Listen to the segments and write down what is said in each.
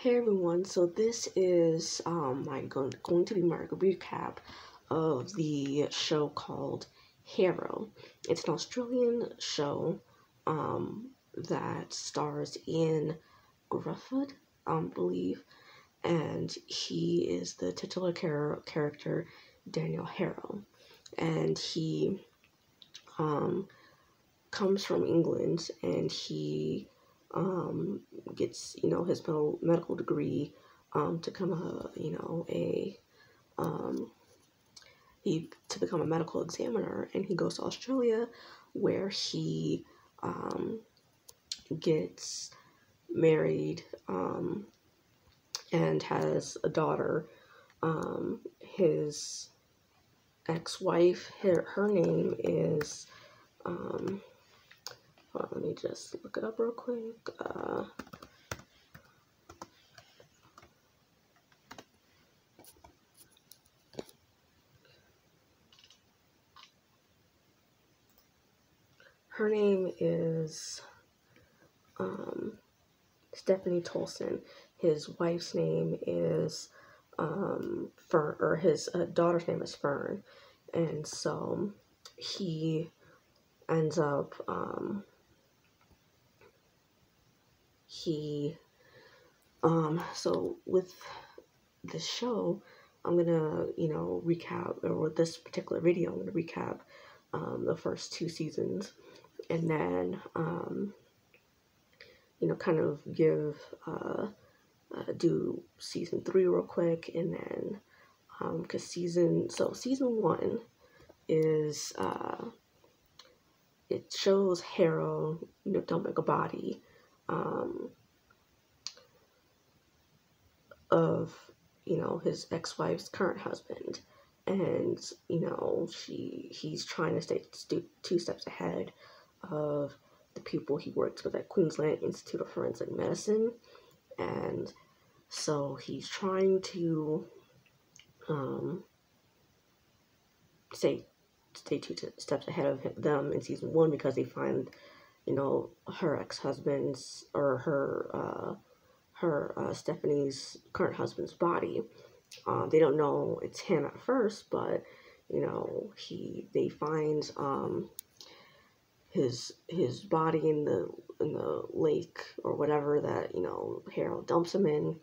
Hey everyone, so this is going to be my recap of the show called Harrow. It's an Australian show that stars in Grufford, I believe, and he is the titular character, Daniel Harrow, and he comes from England, and he gets his medical degree to become to become a medical examiner, and he goes to Australia where he gets married and has a daughter. His ex-wife, her name is let me just look it up real quick. Her name is Stephanie Tolson. His wife's name is Fern, or his daughter's name is Fern. And so he ends up, so with the show, I'm gonna, recap, or with this particular video, I'm gonna recap the first two seasons, and then, kind of give, do season 3 real quick, and then, because season 1 is, it shows Harrow, dumping a body, of, his ex-wife's current husband, and, he's trying to stay 2 steps ahead of the people he works with at Queensland Institute of Forensic Medicine, and so he's trying to stay 2 steps ahead of them in season 1, because they find, her ex-husband's, or her Stephanie's current husband's body. They don't know it's him at first, but they find his body in the lake or whatever that Harrow dumps him in,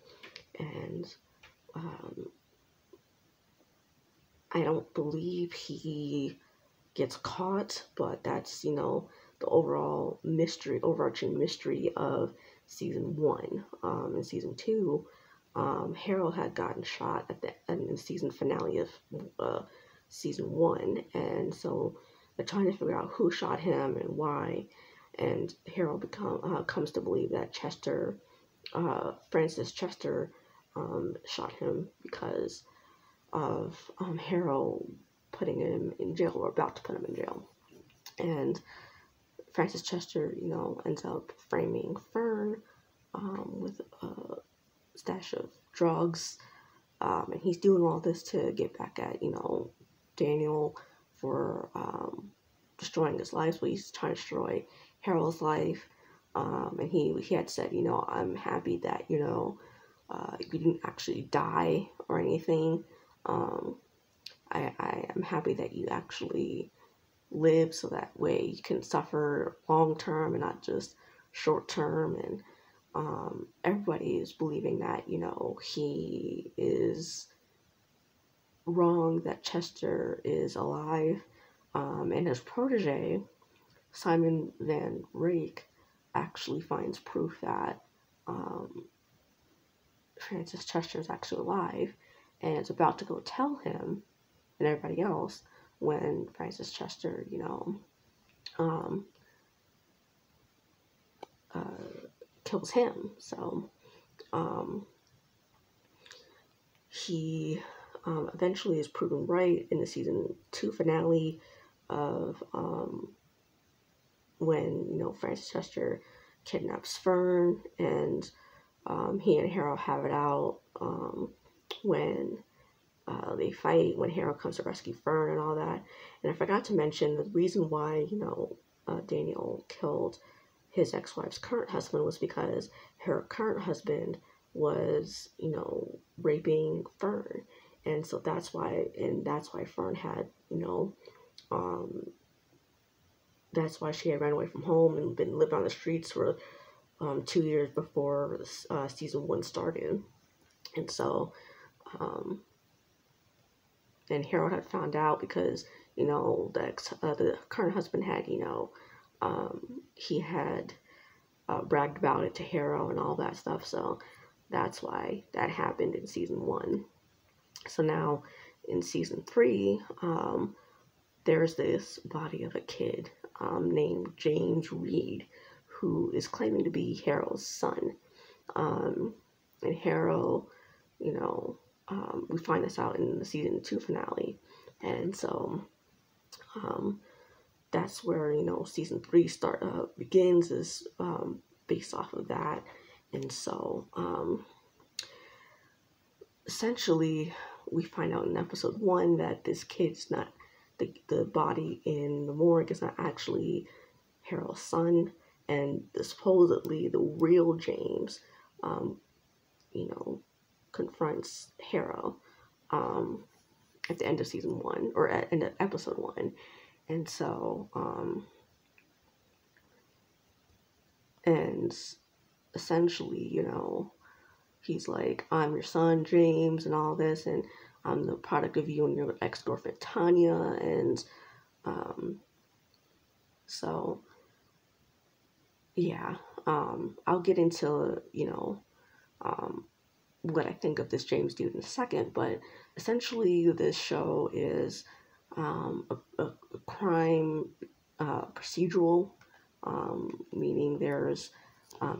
and I don't believe he gets caught, but that's the overarching mystery of season 1. In season 2, Harrow had gotten shot in the season finale of season 1, and so they're trying to figure out who shot him and why. And Harrow comes to believe that Francis Chester, shot him because of Harrow putting him in jail, or about to put him in jail. And Francis Chester, ends up framing Fern with a stash of drugs, and he's doing all this to get back at Daniel for destroying his life. So he's trying to destroy Harrow's life, and he had said, I'm happy that you didn't actually die or anything. I am happy that you actually live, so that way you can suffer long term and not just short term. And everybody is believing that he is wrong, that Chester is alive, and his protege Simon Van Rake actually finds proof that Francis Chester is actually alive, and is about to go tell him and everybody else when Francis Chester, kills him. So, he eventually is proven right in the season 2 finale of when Francis Chester kidnaps Fern, and he and Harrow have it out when they fight, when Harrow comes to rescue Fern and all that. And I forgot to mention the reason why Daniel killed his ex-wife's current husband was because her current husband was, raping Fern. And so that's why Fern had, um, that's why she had ran away from home and been living on the streets for 2 years before season 1 started. And so, um, and Harold had found out because, the current husband had, he had bragged about it to Harrow and all that stuff. So that's why that happened in season 1. So now in season 3, there's this body of a kid named James Reed, who is claiming to be Harrow's son. And Harrow, we find this out in the season 2 finale. And so that's where, season 3 begins, is based off of that. And so essentially we find out in episode 1 that this kid's not, the body in the morgue is not actually Harrow's son, and supposedly the real James, confronts Harrow at the end of season 1, or at end of episode 1. And so, and essentially, he's like, I'm your son, James, and all this, and I'm the product of you and your ex-girlfriend, Tanya. And so, yeah, I'll get into, what I think of this James dude in a second, but essentially this show is a crime procedural, meaning there's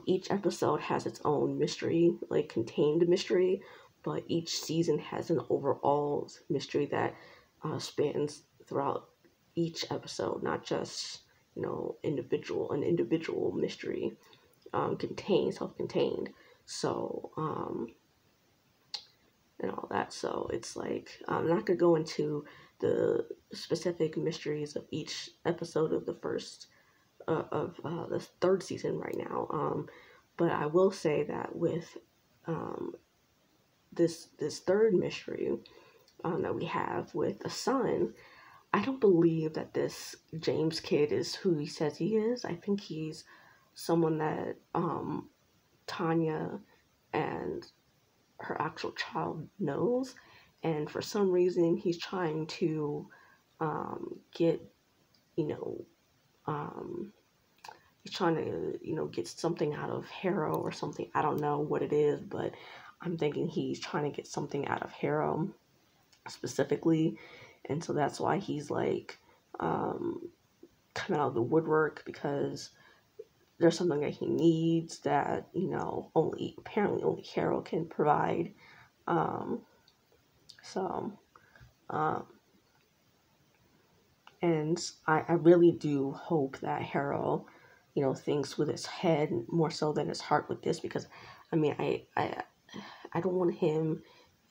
each episode has its own mystery, like contained mystery, but each season has an overall mystery that spans throughout each episode, not just an individual mystery, self-contained. So and all that. So it's like, I'm not going to go into the specific mysteries of each episode of the the 3rd season right now. But I will say that with this 3rd mystery that we have with the son, I don't believe that this James kid is who he says he is. I think he's someone that Tanya and her actual child knows, and for some reason he's trying to get, he's trying to, get something out of Harrow or something. I don't know what it is, but I'm thinking he's trying to get something out of Harrow specifically, and so that's why he's like coming out of the woodwork, because there's something that he needs that, only Harrow can provide. And I really do hope that Harrow, thinks with his head more so than his heart with this, because, I mean, I don't want him,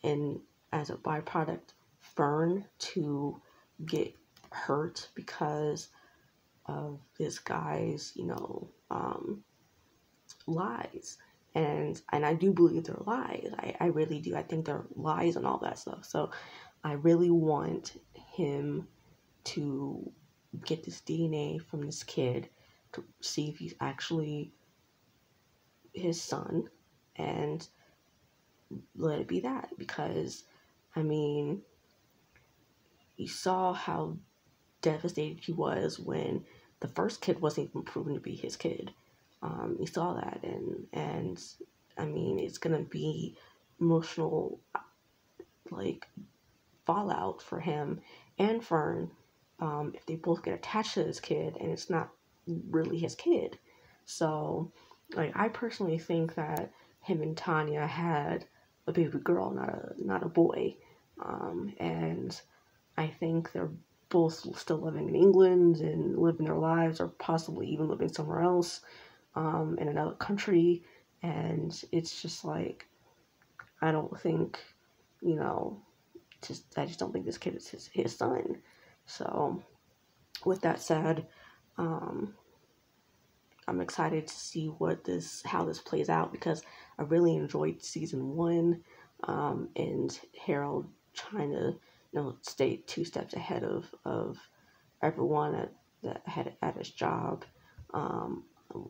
and as a byproduct, Fern, to get hurt because of this guy's, lies. And I do believe they're lies. I really do. I think they're lies and all that stuff. So I really want him to get this DNA from this kid to see if he's actually his son, and let it be that. Because, I mean, you saw how devastated he was when the first kid wasn't even proven to be his kid. You saw that, and I mean, it's gonna be emotional, like, fallout for him and Fern, if they both get attached to this kid and it's not really his kid. So, like, I personally think that him and Tanya had a baby girl, not a boy, and I think they're both still living in England and living their lives, or possibly even living somewhere else, in another country. And it's just like, I don't think, I just don't think this kid is his son. So with that said, I'm excited to see how this plays out, because I really enjoyed season 1, and Harold trying to, stay 2 steps ahead of everyone that had at his job. Um,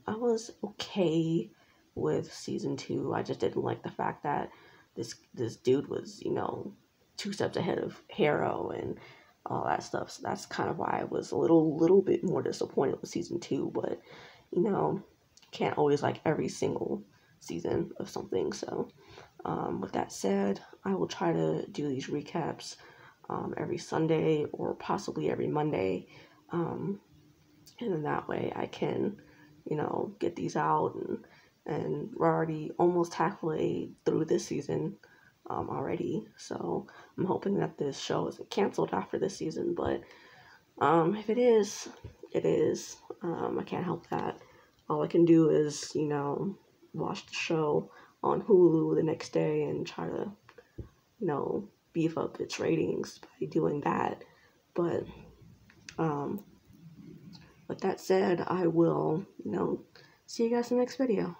I was okay with season 2. I just didn't like the fact that this dude was, 2 steps ahead of Harrow and all that stuff. So that's kind of why I was a little bit more disappointed with season 2. But can't always like every single season of something. So with that said, I will try to do these recaps every Sunday or possibly every Monday. And then that way I can, get these out, and we're already almost halfway through this season already. So I'm hoping that this show isn't canceled after this season, but if it is, it is. I can't help that. All I can do is, watch the show on Hulu the next day and try to, beef up its ratings by doing that. But with that said, I will, see you guys in the next video.